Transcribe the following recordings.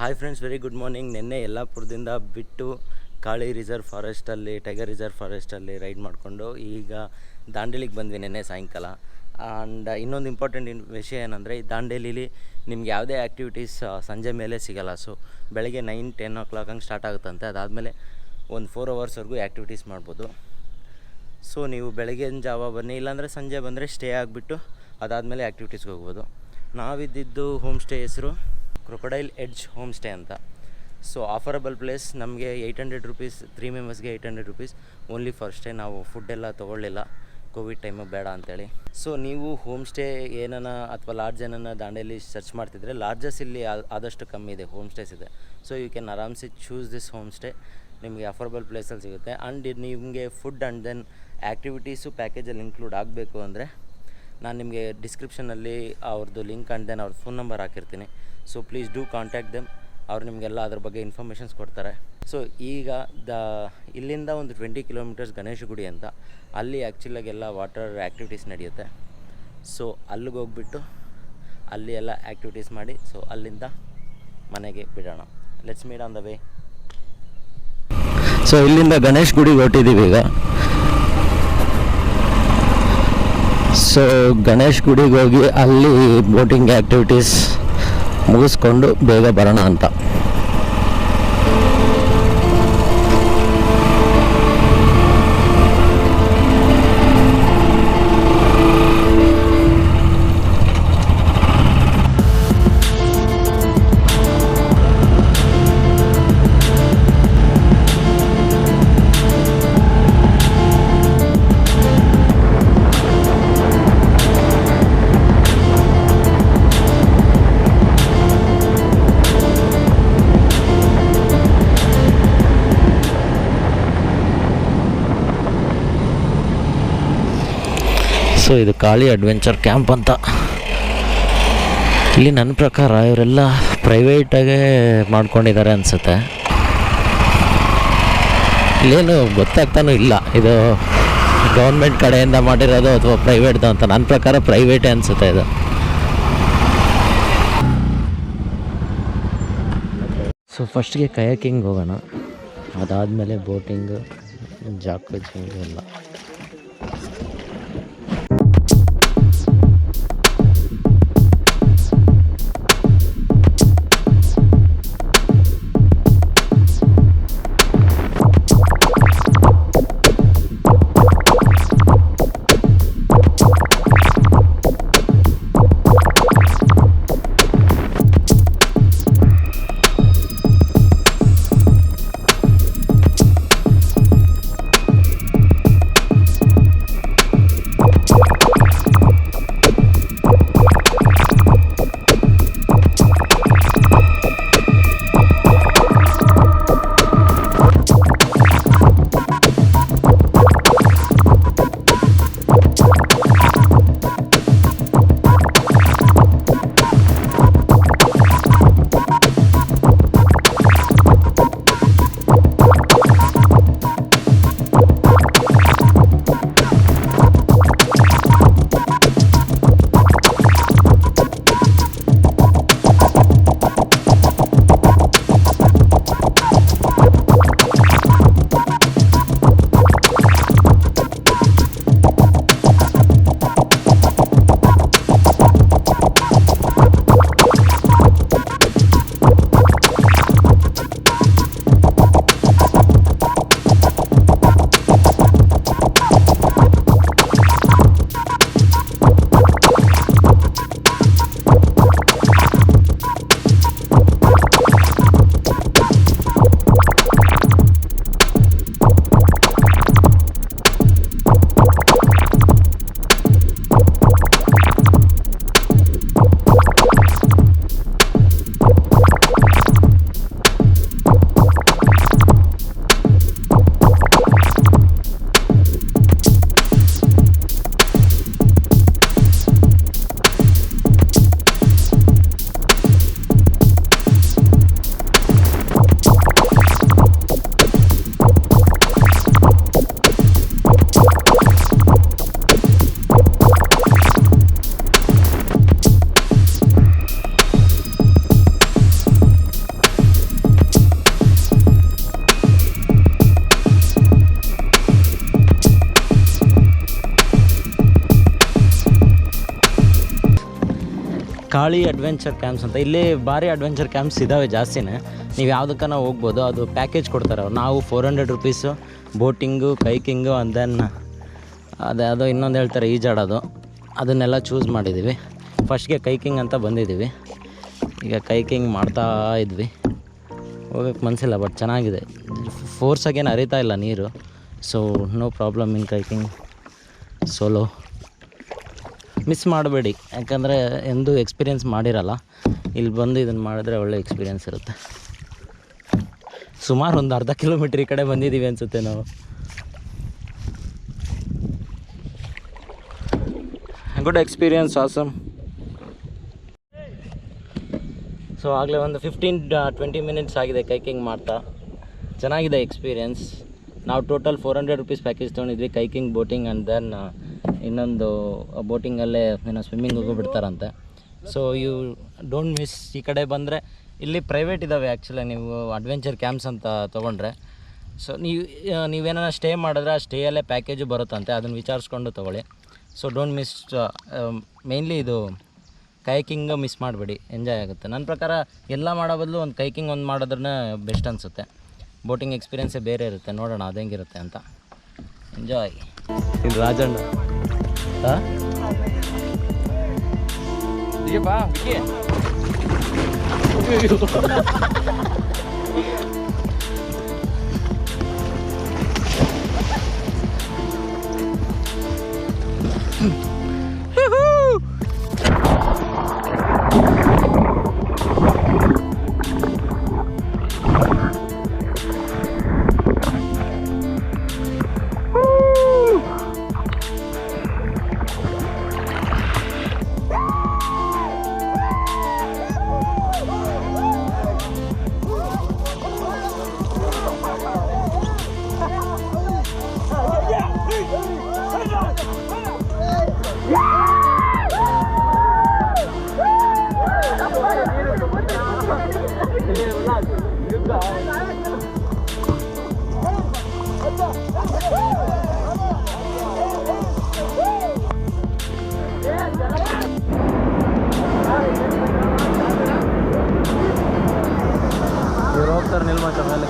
Hi friends, very good morning. ನಿನ್ನೆ ಯಲ್ಲಾಪುರದಿಂದ ಬಿಟ್ಟು ಕಾಳಿ ರಿಸರ್ವ್ ಫಾರೆಸ್ಟಲ್ಲಿ, ಟೈಗರ್ ರಿಸರ್ವ್ ಫಾರೆಸ್ಟಲ್ಲಿ ರೈಡ್ ಮಾಡಿಕೊಂಡು ಈಗ ದಾಂಡೇಲಿಗೆ ಬಂದ್ವಿ ನಿನ್ನೆ ಸಾಯಂಕಾಲ. ಆ್ಯಂಡ್ ಇನ್ನೊಂದು ಇಂಪಾರ್ಟೆಂಟ್ ವಿಷಯ ಏನಂದರೆ, ಈ ದಾಂಡೇಲಿಲಿ ನಿಮ್ಗೆ ಯಾವುದೇ ಆ್ಯಕ್ಟಿವಿಟೀಸ್ ಸಂಜೆ ಮೇಲೆ ಸಿಗೋಲ್ಲ. ಸೊ ಬೆಳಗ್ಗೆ 9-10 o'clock ಹಂಗೆ ಸ್ಟಾರ್ಟ್ ಆಗುತ್ತಂತೆ. ಅದಾದಮೇಲೆ ಒಂದು 4 hours ಆ್ಯಕ್ಟಿವಿಟೀಸ್ ಮಾಡ್ಬೋದು. ಸೊ ನೀವು ಬೆಳಗಿನ ಜಾವ ಬನ್ನಿ, ಇಲ್ಲಾಂದರೆ ಸಂಜೆ ಬಂದರೆ ಸ್ಟೇ ಆಗಿಬಿಟ್ಟು ಅದಾದಮೇಲೆ ಆ್ಯಕ್ಟಿವಿಟೀಸ್ಗೆ ಹೋಗ್ಬೋದು. ನಾವಿದ್ದಿದ್ದು ಹೋಮ್ ಸ್ಟೇ ಹೆಸರು ಕ್ರೊಕೊಡೈಲ್ ಎಡ್ಜ್ ಹೋಮ್ ಸ್ಟೇ ಅಂತ. So ಆಫರಬಲ್ place. ನಮಗೆ 800 rupees, 3 ಮೆಂಬರ್ಸ್ಗೆ 800 rupees only for stay. ನಾವು ಫುಡ್ಡೆಲ್ಲ ತೊಗೊಳ್ಳಿಲ್ಲ, ಕೋವಿಡ್ ಟೈಮಿಗೆ ಬೇಡ ಅಂಥೇಳಿ. ಸೊ ನೀವು ಹೋಮ್ ಸ್ಟೇ ಏನನ್ನ ಅಥವಾ ಲಾಡ್ಜ್ ಏನನ್ನ ದಾಂಡೇಲಿ ಸರ್ಚ್ ಮಾಡ್ತಿದ್ರೆ, ಲಾಡ್ಜಸ್ ಇಲ್ಲಿ ಆದಷ್ಟು ಕಮ್ಮಿ ಇದೆ, ಹೋಮ್ ಸ್ಟೇಸ್ ಇದೆ. ಸೊ ಯು ಕ್ಯಾನ್ ಆರಾಮ್ಸೆ ಚೂಸ್ ದಿಸ್ ಹೋಮ್ ಸ್ಟೇ. ನಿಮಗೆ ಅಫೋರ್ಡಬಲ್ ಪ್ಲೇಸಲ್ಲಿ ಸಿಗುತ್ತೆ. ಆ್ಯಂಡ್ ನಿಮಗೆ ಫುಡ್ ಆ್ಯಂಡ್ ದೆನ್ ಆ್ಯಕ್ಟಿವಿಟೀಸು ಪ್ಯಾಕೇಜಲ್ಲಿ ಇನ್ಕ್ಲೂಡ್ ಆಗಬೇಕು ಅಂದರೆ, ನಾನು ನಿಮಗೆ ಡಿಸ್ಕ್ರಿಪ್ಷನಲ್ಲಿ ಅವ್ರದ್ದು ಲಿಂಕ್ ಆ್ಯಂಡ್ ದೆನ್ ಅವ್ರ ಫೋನ್ ನಂಬರ್ ಹಾಕಿರ್ತೀನಿ. So please do contact them. ಅವ್ರು ನಿಮಗೆಲ್ಲ ಅದ್ರ ಬಗ್ಗೆ ಇನ್ಫಾರ್ಮೇಷನ್ಸ್ ಕೊಡ್ತಾರೆ. ಸೊ ಈಗ ಇಲ್ಲಿಂದ ಒಂದು 20 kilometers ಗಣೇಶ ಗುಡಿ ಅಂತ, ಅಲ್ಲಿ ಆ್ಯಕ್ಚುಲಾಗೆಲ್ಲ ವಾಟರ್ ಆ್ಯಕ್ಟಿವಿಟೀಸ್ ನಡೆಯುತ್ತೆ. ಸೊ ಅಲ್ಲಿಗೆ ಹೋಗ್ಬಿಟ್ಟು ಅಲ್ಲಿ ಎಲ್ಲ ಆ್ಯಕ್ಟಿವಿಟೀಸ್ ಮಾಡಿ, ಸೊ ಅಲ್ಲಿಂದ ಮನೆಗೆ ಬಿಡೋಣ. Let's meet on the way. So ಇಲ್ಲಿಂದ ಗಣೇಶ್ ಗುಡಿಗೆ ಹೊರಟಿದ್ದೀವಿ ಈಗ. ಸೊ ಗಣೇಶ್ ಗುಡಿಗೆ ಹೋಗಿ ಅಲ್ಲಿ ಬೋಟಿಂಗ್ ಆ್ಯಕ್ಟಿವಿಟೀಸ್ ಮುಗಿಸ್ಕೊಂಡು ಬೇಗ ಬರೋಣ ಅಂತ. ಸೊ ಇದು ಕಾಳಿ ಅಡ್ವೆಂಚರ್ ಕ್ಯಾಂಪ್ ಅಂತ. ಇಲ್ಲಿ ನನ್ನ ಪ್ರಕಾರ ಇವರೆಲ್ಲ ಪ್ರೈವೇಟಾಗೇ ಮಾಡ್ಕೊಂಡಿದ್ದಾರೆ ಅನಿಸುತ್ತೆ. ಇಲ್ಲೇನು ಗೊತ್ತಾಗ್ತಾನೂ ಇಲ್ಲ ಇದು ಗೌರ್ಮೆಂಟ್ ಕಡೆಯಿಂದ ಮಾಡಿರೋದು ಅಥವಾ ಪ್ರೈವೇಟ್ದು ಅಂತ. ನನ್ನ ಪ್ರಕಾರ ಪ್ರೈವೇಟೇ ಅನಿಸುತ್ತೆ ಇದು. ಸೊ ಫಸ್ಟ್ಗೆ ಕಯಾಕಿಂಗ್ ಹೋಗೋಣ, ಅದಾದಮೇಲೆ ಬೋಟಿಂಗು, ಜಾಕುಜಿಂಗ್ ಎಲ್ಲ. ಕಾಳಿ ಅಡ್ವೆಂಚರ್ ಕ್ಯಾಂಪ್ಸ್ ಅಂತ. ಇಲ್ಲಿ ಭಾರಿ ಅಡ್ವೆಂಚರ್ ಕ್ಯಾಂಪ್ಸ್ ಇದ್ದಾವೆ ಜಾಸ್ತಿನೇ. ನೀವು ಯಾವುದಕ್ಕನ ಹೋಗ್ಬೋದು. ಅದು ಪ್ಯಾಕೇಜ್ ಕೊಡ್ತಾರೆ ಅವ್ರು. ನಾವು 400 ರುಪೀಸು ಬೋಟಿಂಗು, ಕೈಕಿಂಗು ಆ್ಯಂಡ್ ದೆನ್ ಅದು ಇನ್ನೊಂದು ಹೇಳ್ತಾರೆ ಈಜಾಡೋದು, ಅದನ್ನೆಲ್ಲ ಚೂಸ್ ಮಾಡಿದ್ದೀವಿ. ಫಸ್ಟ್ಗೆ ಕೈಕಿಂಗ್ ಅಂತ ಬಂದಿದ್ದೀವಿ. ಈಗ ಕೈಕಿಂಗ್ ಮಾಡ್ತಾ ಇದ್ವಿ. ಹೋಗೋಕ್ಕೆ ಮನಸ್ಸಿಲ್ಲ, ಬಟ್ ಚೆನ್ನಾಗಿದೆ. ಫೋರ್ಸಾಗೇನು ಹರಿತಾ ಇಲ್ಲ ನೀರು, so no problem in kayaking solo. Miss ಮಾಡಬೇಡಿ, ಯಾಕಂದರೆ ಎಂದೂ ಎಕ್ಸ್ಪೀರಿಯೆನ್ಸ್ ಮಾಡಿರಲ್ಲ. ಇಲ್ಲಿ ಬಂದು ಇದನ್ನು ಮಾಡಿದ್ರೆ ಒಳ್ಳೆ ಎಕ್ಸ್ಪೀರಿಯೆನ್ಸ್ ಇರುತ್ತೆ. ಸುಮಾರು ಒಂದು ಅರ್ಧ ಕಿಲೋಮೀಟ್ರ್ ಈ ಕಡೆ ಬಂದಿದ್ದೀವಿ ಅನಿಸುತ್ತೆ ನಾವು. Good experience, awesome. ಸೊ ಆಗಲೇ ಒಂದು 15-20 ಮಿನಿಟ್ಸ್ ಆಗಿದೆ ಕೈಕಿಂಗ್ ಮಾಡ್ತಾ. ಚೆನ್ನಾಗಿದೆ ಎಕ್ಸ್ಪೀರಿಯೆನ್ಸ್. ನಾವು ಟೋಟಲ್ 400 ರುಪೀಸ್ ಪ್ಯಾಕೇಜ್ ತೊಗೊಂಡಿದ್ವಿ, ಕೈಕಿಂಗ್, ಬೋಟಿಂಗ್ ಆ್ಯಂಡ್ ದೆನ್ ಇನ್ನೊಂದು ಬೋಟಿಂಗಲ್ಲೇ ಏನೋ ಸ್ವಿಮ್ಮಿಂಗಿಗೂ ಬಿಡ್ತಾರಂತೆ. So you don't miss. ಈ ಕಡೆ ಬಂದರೆ ಇಲ್ಲಿ ಪ್ರೈವೇಟ್ ಇದ್ದಾವೆ ಆ್ಯಕ್ಚುಲಿ. ನೀವು ಅಡ್ವೆಂಚರ್ ಕ್ಯಾಂಪ್ಸ್ ಅಂತ ತೊಗೊಂಡ್ರೆ, ಸೊ ನೀವೇನ ಸ್ಟೇ ಮಾಡಿದ್ರೆ ಆ ಸ್ಟೇಯಲ್ಲೇ ಪ್ಯಾಕೇಜು ಬರುತ್ತಂತೆ, ಅದನ್ನು ವಿಚಾರಿಸ್ಕೊಂಡು ತೊಗೊಳ್ಳಿ. So don't miss. ಮೇನ್ಲಿ ಇದು ಕೈಕಿಂಗ್ ಮಿಸ್ ಮಾಡಬೇಡಿ, ಎಂಜಾಯ್ ಆಗುತ್ತೆ. ನನ್ನ ಪ್ರಕಾರ ಎಲ್ಲ ಮಾಡೋ ಬದಲು ಒಂದು ಕೈಕಿಂಗ್ ಒಂದು ಮಾಡೋದ್ರನ್ನ ಬೆಸ್ಟ್ ಅನಿಸುತ್ತೆ. ಬೋಟಿಂಗ್ ಎಕ್ಸ್ಪೀರಿಯೆನ್ಸೇ ಬೇರೆ ಇರುತ್ತೆ. ನೋಡೋಣ ಅದು ಹೆಂಗಿರುತ್ತೆ ಅಂತ. ಎಂಜಾಯ್. ಇದು ರಾಜಣ್ಣ ಇವ್ರು ಹೋಗ್ತಾರೆ ನಿಲ್ಮಂಚ ಮೇಲೆ.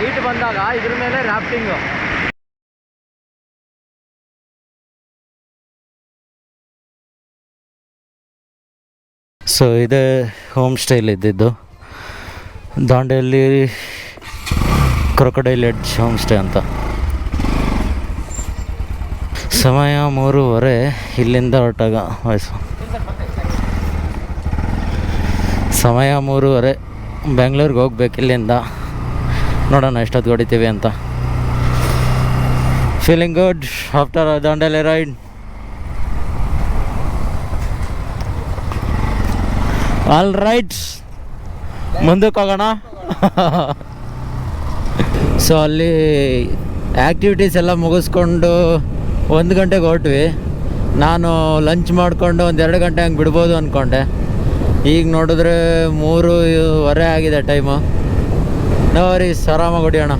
ಹೈಟ್ ಬಂದಾಗ ಇದ್ರ ಮೇಲೆ ರಾಫ್ಟಿಂಗು. ಸೊ ಇದೇ ಹೋಮ್ ಸ್ಟೇಲಿ ಇದ್ದಿದ್ದು, Dandeli crocodile edge home stay ಅಂತ. ಸಮಯ 3:30 ಇಲ್ಲಿಂದ ಹೊರಟಾಗ ಸಮಯ 3:30 ಬೆಂಗಳೂರಿಗೆ ಹೋಗ್ಬೇಕು ಇಲ್ಲಿಂದ. ನೋಡೋಣ ಎಷ್ಟೊತ್ತು ಹೊಡಿತೀವಿ ಅಂತ. Feeling good after Dandeli ride. All right, ಮುಂದಕ್ಕೆ ಹೋಗೋಣ. ಸೊ ಅಲ್ಲಿ ಆ್ಯಕ್ಟಿವಿಟೀಸ್ ಎಲ್ಲ ಮುಗಿಸ್ಕೊಂಡು 1 ಗಂಟೆಗೆ ಹೊರಟ್ವಿ. ನಾನು ಲಂಚ್ ಮಾಡಿಕೊಂಡು 1-2 ಗಂಟೆ ಹಂಗೆ ಬಿಡ್ಬೋದು ಅಂದ್ಕೊಂಡೆ. ಈಗ ನೋಡಿದ್ರೆ 3:30 ಆಗಿದೆ ಟೈಮು. ನವರೀಸ್, ಆರಾಮಾಗಿ ಹೊಡಿಯೋಣ.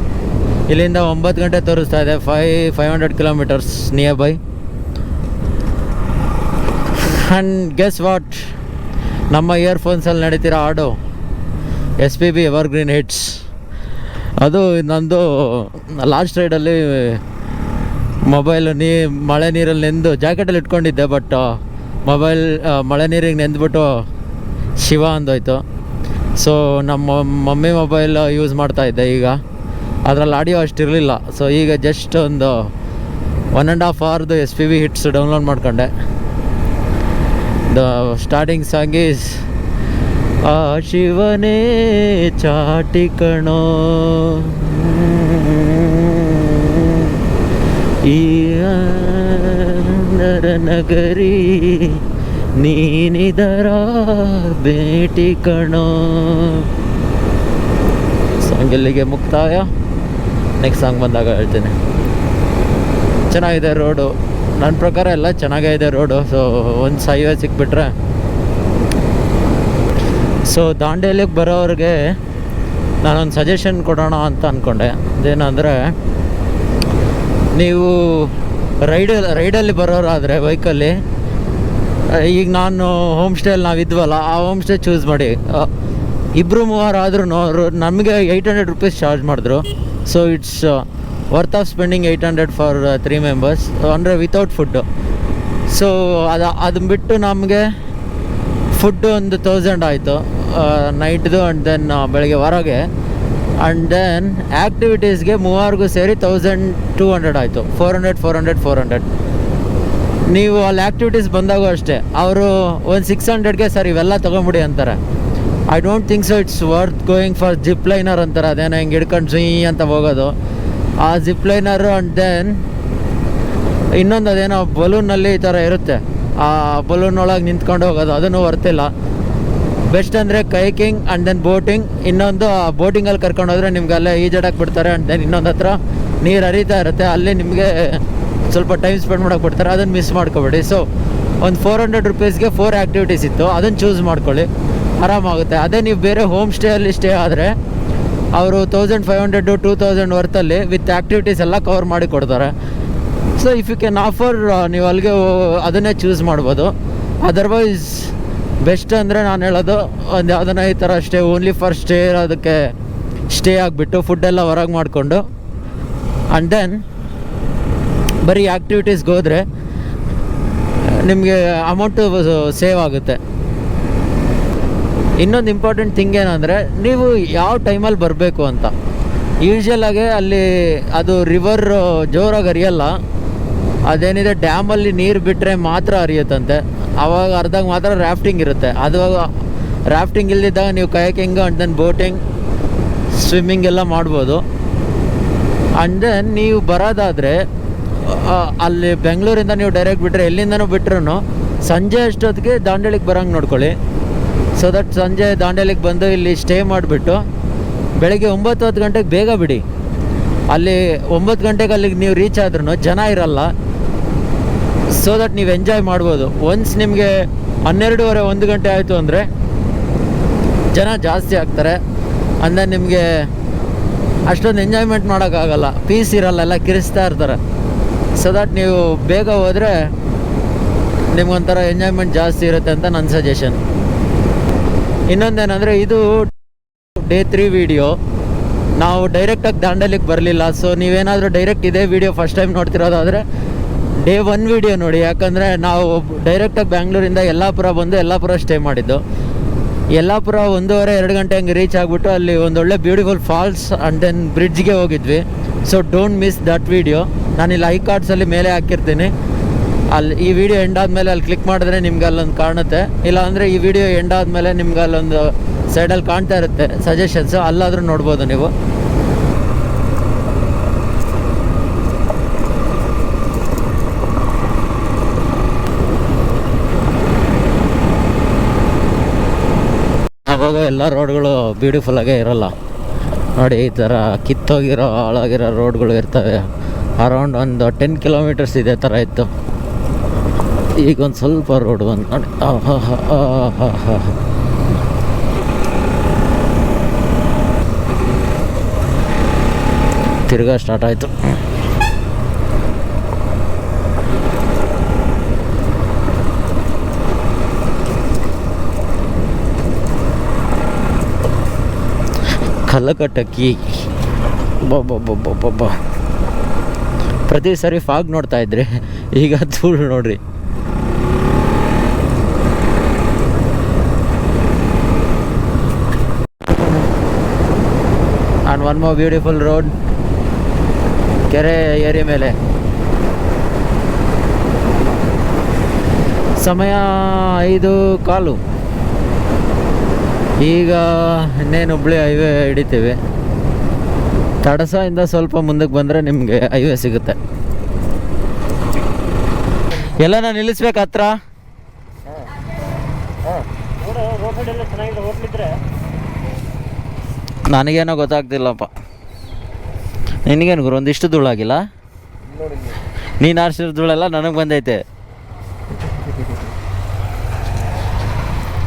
ಇಲ್ಲಿಂದ 9 ಗಂಟೆ ತೋರಿಸ್ತಾ ಇದೆ. 500 kilometres nearby. And guess what, ನಮ್ಮ ಇಯರ್ಫೋನ್ಸಲ್ಲಿ ನಡೀತಿರೋ ಹಾಡು SPB ಎವರ್ಗ್ರೀನ್ ಹಿಟ್ಸ್. ಅದು ನಂದು ಲಾಸ್ಟ್ ರೈಡಲ್ಲಿ ಮೊಬೈಲು ಮಳೆ ನೀರಲ್ಲಿ ನೆಂದು ಜಾಕೆಟಲ್ಲಿ ಇಟ್ಕೊಂಡಿದ್ದೆ, ಬಟ್ ಮೊಬೈಲ್ ಮಳೆ ನೀರಿಗೆ ನೆಂದ್ಬಿಟ್ಟು ಶಿವ ಅಂದೋಯ್ತು. ಸೊ ನಮ್ಮ ಮಮ್ಮಿ ಮೊಬೈಲ್ ಯೂಸ್ ಮಾಡ್ತಾಯಿದ್ದೆ. ಈಗ ಅದರಲ್ಲಿ ಆಡಿಯೋ ಅಷ್ಟಿರಲಿಲ್ಲ. ಸೊ ಈಗ ಜಸ್ಟ್ ಒಂದು 1.5 hourದು SPB ಹಿಟ್ಸ್ ಡೌನ್ಲೋಡ್ ಮಾಡ್ಕೊಂಡೆ. ದ ಸ್ಟಾರ್ಟಿಂಗ್ ಸಾಂಗ್ ಈಸ್ ಆ ಶಿವನೇ ಚಾಟಿ ಕಣೋ ಈ ನಗರಿ ನೀನಿದರ ಭೇಟಿ ಕಣೋ. ಸಾಂಗ್ ಇಲ್ಲಿಗೆ ಮುಕ್ತಾಯ. ನೆಕ್ಸ್ಟ್ ಸಾಂಗ್ ಬಂದಾಗ ಹೇಳ್ತೀನಿ. ಚೆನ್ನಾಗಿದೆ ರೋಡು, ನನ್ನ ಪ್ರಕಾರ ಎಲ್ಲ ಚೆನ್ನಾಗೇ ಇದೆ ರೋಡು. ಸೊ ಒಂದು ಹೈವೇ ಸಿಕ್ಬಿಟ್ರೆ. ಸೊ ದಾಂಡೇಲಿಗೆ ಬರೋರಿಗೆ ನಾನೊಂದು ಸಜೆಷನ್ ಕೊಡೋಣ ಅಂತ ಅಂದ್ಕೊಂಡೆ. ಅದೇನೆಂದರೆ, ನೀವು ರೈಡಲ್ಲಿ ಬರೋರಾದರೆ ಬೈಕಲ್ಲಿ, ಈಗ ನಾನು ಹೋಮ್ ಸ್ಟೇಯಲ್ಲಿ ನಾವಿದ್ವಲ್ಲ, ಆ ಹೋಮ್ ಸ್ಟೇ ಚೂಸ್ ಮಾಡಿ. 2-3 ಆದ್ರೂ ನಮಗೆ 800 rupees ಚಾರ್ಜ್ ಮಾಡಿದ್ರು. So it's worth of spending 800 for 3 members, ಅಂದರೆ ವಿತೌಟ್ ಫುಡ್ಡು. ಸೊ ಅದನ್ನ ಬಿಟ್ಟು ನಮಗೆ ಫುಡ್ಡು ಒಂದು 1000 ಆಯಿತು ನೈಟ್ದು. ಆ್ಯಂಡ್ ದೆನ್ ಬೆಳಗ್ಗೆ ಹೊರಗೆ. ಆ್ಯಂಡ್ ದೆನ್ ಆ್ಯಕ್ಟಿವಿಟೀಸ್ಗೆ 3 ಸೇರಿ 1200 ಆಯಿತು. 400. ನೀವು ಅಲ್ಲಿ ಆ್ಯಕ್ಟಿವಿಟೀಸ್ ಬಂದಾಗೂ ಅಷ್ಟೇ, ಅವರು ಒಂದು 600ಗೆ ಸರ್ ಇವೆಲ್ಲ ತೊಗೊಂಬಿಡಿ ಅಂತಾರೆ. I don't think so it's worth going for zip liner ಅಂತಾರೆ. ಅದೇನೋ ಹಿಂಗೆ ಹಿಡ್ಕೊಂಡು ಝೀ ಅಂತ ಹೋಗೋದು, ಆ ಜಿಪ್ ಲೈನರು. ಆ್ಯಂಡ್ ದೆನ್ ಇನ್ನೊಂದು ಅದೇನೋ ಬಲೂನಲ್ಲಿ ಈ ಥರ ಇರುತ್ತೆ, ಆ ಬಲೂನ್ ಒಳಗೆ ನಿಂತ್ಕೊಂಡು ಹೋಗೋದು, ಅದನ್ನು ವರ್ತಿಲ್ಲ. ಬೆಸ್ಟ್ ಅಂದರೆ ಕೈಕಿಂಗ್ ಆ್ಯಂಡ್ ದೆನ್ ಬೋಟಿಂಗ್. ಇನ್ನೊಂದು ಬೋಟಿಂಗಲ್ಲಿ ಕರ್ಕೊಂಡು ಹೋದರೆ ನಿಮ್ಗೆ ಅಲ್ಲೇ ಈಜಾಡಕ್ಕೆ ಬಿಡ್ತಾರೆ. ಆ್ಯಂಡ್ ದೆನ್ ಇನ್ನೊಂದು ಹತ್ರ ನೀರು ಹರಿತಾ ಇರುತ್ತೆ, ಅಲ್ಲಿ ನಿಮಗೆ ಸ್ವಲ್ಪ ಟೈಮ್ ಸ್ಪೆಂಡ್ ಮಾಡೋಕೆ ಬಿಡ್ತಾರೆ. ಅದನ್ನು ಮಿಸ್ ಮಾಡ್ಕೊಬೇಡಿ. ಸೊ ಒಂದು 400 rupeesಗೆ 4 ಆ್ಯಕ್ಟಿವಿಟೀಸ್ ಇತ್ತು, ಅದನ್ನು ಚೂಸ್ ಮಾಡ್ಕೊಳ್ಳಿ, ಆರಾಮಾಗುತ್ತೆ. ಅದೇ ನೀವು ಬೇರೆ ಹೋಮ್ ಸ್ಟೇಯಲ್ಲಿ ಸ್ಟೇ ಆದರೆ ಅವರು 1500-2000 ವರ್ತಲ್ಲಿ ವಿತ್ ಆ್ಯಕ್ಟಿವಿಟೀಸ್ ಎಲ್ಲ ಕವರ್ ಮಾಡಿ ಕೊಡ್ತಾರೆ. So if you can offer, ನೀವು ಅಲ್ಲಿಗೆ ಅದನ್ನೇ ಚೂಸ್ ಮಾಡ್ಬೋದು. ಅದರ್ವೈಸ್ ಬೆಸ್ಟ್ ಅಂದರೆ ನಾನು ಹೇಳೋದು, ಒಂದು ಯಾವುದನ್ನ ಈ ಥರ ಸ್ಟೇ ಓನ್ಲಿ ಫಾರ್ ಸ್ಟೇ ಅದಕ್ಕೆ ಸ್ಟೇ ಆಗಿಬಿಟ್ಟು ಫುಡ್ಡೆಲ್ಲ ಹೊರಗೆ ಮಾಡಿಕೊಂಡು ಆ್ಯಂಡ್ ದೆನ್ ಬರೀ ಆ್ಯಕ್ಟಿವಿಟೀಸ್ಗೆ ಹೋದರೆ ನಿಮಗೆ ಅಮೌಂಟು ಸೇವ್ ಆಗುತ್ತೆ. ಇನ್ನೊಂದು ಇಂಪಾರ್ಟೆಂಟ್ ಥಿಂಗ್ ಏನಂದರೆ, ನೀವು ಯಾವ ಟೈಮಲ್ಲಿ ಬರಬೇಕು ಅಂತ. ಯೂಶ್ವಲಾಗೆ ಅಲ್ಲಿ ಅದು ರಿವರ್ ಜೋರಾಗಿ ಹರಿಯಲ್ಲ, ಅದೇನಿದೆ ಡ್ಯಾಮಲ್ಲಿ ನೀರು ಬಿಟ್ಟರೆ ಮಾತ್ರ ಹರಿಯುತ್ತಂತೆ. ಆವಾಗ ಅರ್ಧಾಗ ಮಾತ್ರ ರಾಫ್ಟಿಂಗ್ ಇರುತ್ತೆ. ಅದು ರಾಫ್ಟಿಂಗ್ ಇಲ್ದಿದ್ದಾಗ ನೀವು kayaking and then boating, swimming ಎಲ್ಲ ಮಾಡ್ಬೋದು. ಆ್ಯಂಡ್ ದೆನ್ ನೀವು ಬರೋದಾದರೆ ಅಲ್ಲಿ ಬೆಂಗಳೂರಿಂದ ನೀವು ಡೈರೆಕ್ಟ್ ಬಿಟ್ಟರೆ, ಎಲ್ಲಿಂದನೂ ಬಿಟ್ರೂ ಸಂಜೆ ಅಷ್ಟೊತ್ತಿಗೆ ದಾಂಡೇಲಿಗೆ ಬರೋಂಗೆ ನೋಡ್ಕೊಳ್ಳಿ. ಸೊ ದಟ್ ಸಂಜೆ ದಾಂಡೇಲಿಗೆ ಬಂದು ಇಲ್ಲಿ ಸ್ಟೇ ಮಾಡಿಬಿಟ್ಟು ಬೆಳಗ್ಗೆ 9-10 ಗಂಟೆಗೆ ಬೇಗ ಬಿಡಿ. ಅಲ್ಲಿ 9 ಗಂಟೆಗೆ ಅಲ್ಲಿಗೆ ನೀವು ರೀಚ್ ಆದ್ರೂ ಜನ ಇರಲ್ಲ. ಸೊ ದಟ್ ನೀವು ಎಂಜಾಯ್ ಮಾಡ್ಬೋದು. ಒನ್ಸ್ ನಿಮಗೆ 12:30-1 ಗಂಟೆ ಆಯಿತು ಅಂದರೆ ಜನ ಜಾಸ್ತಿ ಆಗ್ತಾರೆ. ಅಂದರೆ ನಿಮಗೆ ಅಷ್ಟೊಂದು ಎಂಜಾಯ್ಮೆಂಟ್ ಮಾಡೋಕ್ಕಾಗಲ್ಲ, ಪೀಸ್ ಇರಲ್ಲ, ಎಲ್ಲ ಕಿರಿಸ್ತಾ ಇರ್ತಾರೆ. ಸೊ ದಟ್ ನೀವು ಬೇಗ ಹೋದರೆ ನಿಮ್ಗೊಂಥರ ಎಂಜಾಯ್ಮೆಂಟ್ ಜಾಸ್ತಿ ಇರುತ್ತೆ ಅಂತ ನನ್ನ ಸಜೆಷನ್. ಇನ್ನೊಂದೇನೆಂದರೆ, ಇದು ಡೇ 3 ವೀಡಿಯೋ. ನಾವು ಡೈರೆಕ್ಟಾಗಿ ದಾಂಡೇಲಿಗೆ ಬರಲಿಲ್ಲ. ಸೊ ನೀವೇನಾದರೂ ಡೈರೆಕ್ಟ್ ಇದೇ ವೀಡಿಯೋ ಫಸ್ಟ್ ಟೈಮ್ ನೋಡ್ತಿರೋದಾದರೆ ಡೇ 1 ವೀಡಿಯೋ ನೋಡಿ. ಯಾಕಂದರೆ ನಾವು ಡೈರೆಕ್ಟಾಗಿ ಬ್ಯಾಂಗ್ಳೂರಿಂದ ಯಲ್ಲಾಪುರ ಬಂದು ಯಲ್ಲಾಪುರ ಸ್ಟೇ ಮಾಡಿದ್ದು. ಯಲ್ಲಾಪುರ 1:30-2 ಗಂಟೆ ಹಂಗೆ ರೀಚ್ ಆಗಿಬಿಟ್ಟು ಅಲ್ಲಿ ಒಂದೊಳ್ಳೆ ಬ್ಯೂಟಿಫುಲ್ ಫಾಲ್ಸ್ ಆ್ಯಂಡ್ ದೆನ್ ಬ್ರಿಡ್ಜ್ಗೆ ಹೋಗಿದ್ವಿ. So don't miss that video. ನಾನಿಲ್ಲಿ ಐ ಕಾರ್ಡ್ಸಲ್ಲಿ ಮೇಲೆ ಹಾಕಿರ್ತೀನಿ. ಅಲ್ಲಿ ಈ ವಿಡಿಯೋ ಎಂಡ್ ಆದಮೇಲೆ ಅಲ್ಲಿ ಕ್ಲಿಕ್ ಮಾಡಿದ್ರೆ ನಿಮ್ಗೆ ಅಲ್ಲೊಂದು ಕಾಣುತ್ತೆ. ಇಲ್ಲ ಅಂದರೆ ಈ ವಿಡಿಯೋ ಎಂಡ್ ಆದಮೇಲೆ ನಿಮ್ಗೆ ಅಲ್ಲೊಂದು ಸೈಡಲ್ಲಿ ಕಾಣ್ತಾ ಇರುತ್ತೆ ಸಜೆಷನ್ಸು, ಅಲ್ಲಾದರೂ ನೋಡ್ಬೋದು ನೀವು. ಆವಾಗ ಎಲ್ಲ ರೋಡ್ಗಳು ಬ್ಯೂಟಿಫುಲ್ಲಾಗೇ ಇರೋಲ್ಲ ನೋಡಿ. ಈ ಥರ ಕಿತ್ತೋಗಿರೋ ಹಾಳಾಗಿರೋ ರೋಡ್ಗಳು ಇರ್ತವೆ. ಅರೌಂಡ್ ಒಂದು 10 kilometers ಇದೇ ಥರ ಇತ್ತು. ಈಗ ಒಂದು ಸ್ವಲ್ಪ ರೋಡ್ ಬಂದು ನೋಡಿ. ತಿರ್ಗಾ ಸ್ಟಾರ್ಟ್ ಆಯಿತು. ಕಲ್ಲಕಟ್ಟಕ್ಕಿ ಬೊಬ್ಬೊಬ್ಬೊಬ್ಬೊಬ್ಬ ಪ್ರತಿ ಸರಿ ಫಾಗ್ ನೋಡ್ತಾ ಇದ್ರಿ, ಈಗ ಧೂಳು ನೋಡ್ರಿ. And one more beautiful road, ಕೆರೆ ಏರಿ ಮೇಲೆ. ಸಮಯ 5:15. ಈಗ ಇನ್ನೇನು ಹುಬ್ಳಿ ಹೈವೇ ಹಿಡಿತೀವಿ. ತಡಸದಿಂದ ಸ್ವಲ್ಪ ಮುಂದಕ್ಕೆ ಬಂದರೆ ನಿಮಗೆ ಹೈವೇ ಸಿಗುತ್ತೆ. ಎಲ್ಲ ನಾನು ನಿಲ್ಲಿಸ್ಬೇಕು ಹತ್ರ. ನನಗೇನೋ ಗೊತ್ತಾಗ್ತಿಲ್ಲಪ್ಪ. ನಿನಗೇನು ಗುರು ಒಂದಿಷ್ಟು ಧೂಳಾಗಿಲ್ಲ? ನೀನು ಆರಿಸಿದ ಧೂಳೆಲ್ಲ ನನಗೆ ಬಂದೈತೆ.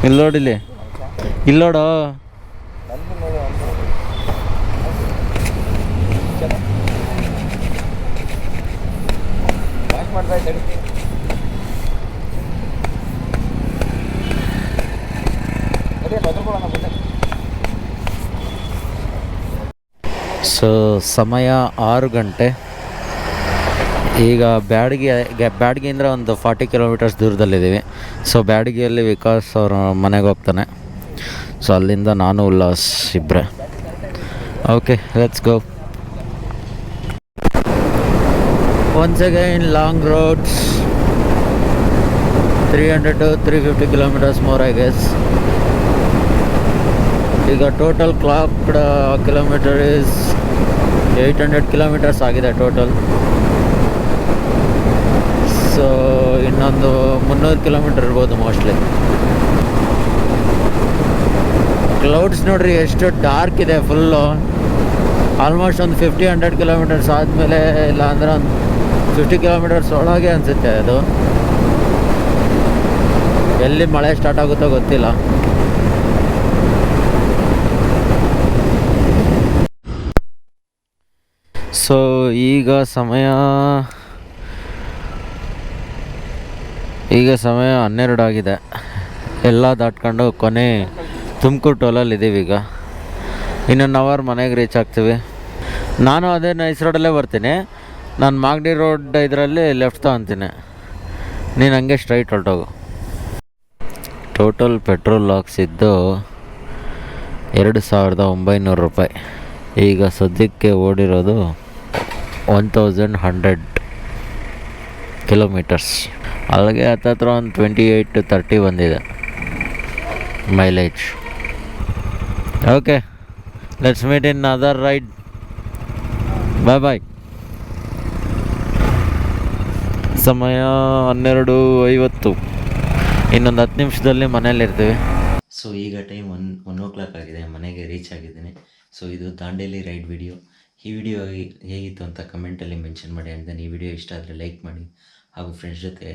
ಇಲ್ಲಿ ನೋಡಿಲ್ಲಿ, ಇಲ್ಲಿ ನೋಡು. ಸೊ ಸಮಯ 6 ಗಂಟೆ. ಈಗ ಬ್ಯಾಡಗಿಯಿಂದ ಒಂದು 40 ಕಿಲೋಮೀಟರ್ಸ್ ದೂರದಲ್ಲಿದ್ದೀವಿ. ಸೊ ಬ್ಯಾಡಗಿಯಲ್ಲಿ ವಿಕಾಸ್ ಅವ್ರ ಮನೆಗೆ ಹೋಗ್ತಾನೆ. ಸೊ ಅಲ್ಲಿಂದ ನಾನು ಉಲ್ಲಾಸ್ ಇಬ್ಬರೇ. Okay, let's go. Once again long roads, 300 to 350 kilometers more I guess. ಈಗ ಟೋಟಲ್ ಕ್ಲಾಕ್ಡ್ ಕಿಲೋಮೀಟರ್ ಇಸ್ 800 kilometers ಆಗಿದೆ ಟೋಟಲ್. ಸೊ ಇನ್ನೊಂದು 300 ಕಿಲೋಮೀಟರ್ ಇರ್ಬೋದು ಮೋಸ್ಟ್ಲಿ. ಕ್ಲೌಡ್ಸ್ ನೋಡ್ರಿ ಎಷ್ಟು ಡಾರ್ಕ್ ಇದೆ ಫುಲ್ಲು. ಆಲ್ಮೋಸ್ಟ್ ಒಂದು 50-100 ಕಿಲೋಮೀಟರ್ಸ್ ಆದಮೇಲೆ, ಇಲ್ಲ ಅಂದರೆ ಒಂದು 50 ಕಿಲೋಮೀಟರ್ಸ್ ಒಳಗೆ ಅನಿಸುತ್ತೆ ಅದು. ಎಲ್ಲಿ ಮಳೆ ಸ್ಟಾರ್ಟ್ ಆಗುತ್ತೋ ಗೊತ್ತಿಲ್ಲ. ಸೊ ಈಗ ಸಮಯ 12 ಆಗಿದೆ. ಎಲ್ಲ ದಾಟ್ಕೊಂಡು ಕೊನೆ ತುಮಕೂರು ಟೋಲಲ್ಲಿ ಇದ್ದೀವಿ. ಈಗ ಇನ್ನೊಂದು ಅವರ್ ಮನೆಗೆ ರೀಚ್ ಆಗ್ತೀವಿ. ನಾನು ಅದೇ ನೈಸ್ ರೋಡಲ್ಲೇ ಬರ್ತೀನಿ. ನಾನು ಮಾಗಡಿ ರೋಡ್ ಇದರಲ್ಲಿ ಲೆಫ್ಟ್ ತಗೊತೀನಿ, ನೀನು ಹಂಗೆ ಸ್ಟ್ರೈಟ್ ಹೊರಟೋಗು. ಟೋಟಲ್ ಪೆಟ್ರೋಲ್ ಹಾಕ್ಸಿದ್ದು 2,900 ರೂಪಾಯಿ. ಈಗ ಸದ್ಯಕ್ಕೆ ಓಡಿರೋದು 1100 ಕಿಲೋಮೀಟರ್ಸ್. ಅಲ್ಲಿಗೆ ಹತ್ತತ್ರ ಒಂದು 28 to 30 ಬಂದಿದೆ mileage. Okay, let's meet in other ride. Bye. ಸಮಯ 12:50. ಇನ್ನೊಂದು 10 ನಿಮಿಷದಲ್ಲಿ ಮನೇಲಿರ್ತೀವಿ. ಸೊ ಈಗ ಟೈಮ್ 1 o'clock ಆಗಿದೆ. ಮನೆಗೆ ರೀಚ್ ಆಗಿದ್ದೀನಿ. ಸೊ ಇದು ದಾಂಡೇಲಿ ರೈಡ್ ವಿಡಿಯೋ. ಈ ವಿಡಿಯೋ ಹೇಗಿತ್ತು ಅಂತ ಕಮೆಂಟಲ್ಲಿ ಮೆನ್ಷನ್ ಮಾಡಿ. ಆ್ಯಂಡ್ ದೆನ್ ಈ ವಿಡಿಯೋ ಇಷ್ಟ ಆದರೆ ಲೈಕ್ ಮಾಡಿ ಹಾಗೂ ಫ್ರೆಂಡ್ಸ್ ಜೊತೆ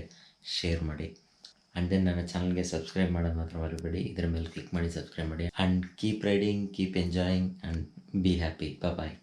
ಶೇರ್ ಮಾಡಿ. ಆ್ಯಂಡ್ ದೆನ್ ನನ್ನ ಚಾನಲ್ಗೆ ಸಬ್ಸ್ಕ್ರೈಬ್ ಮಾಡೋದು ಮಾತ್ರ ಮರಿಬೇಡಿ. ಇದರ ಮೇಲೆ ಕ್ಲಿಕ್ ಮಾಡಿ ಸಬ್ಸ್ಕ್ರೈಬ್ ಮಾಡಿ. And keep riding, keep enjoying and be happy. Bye.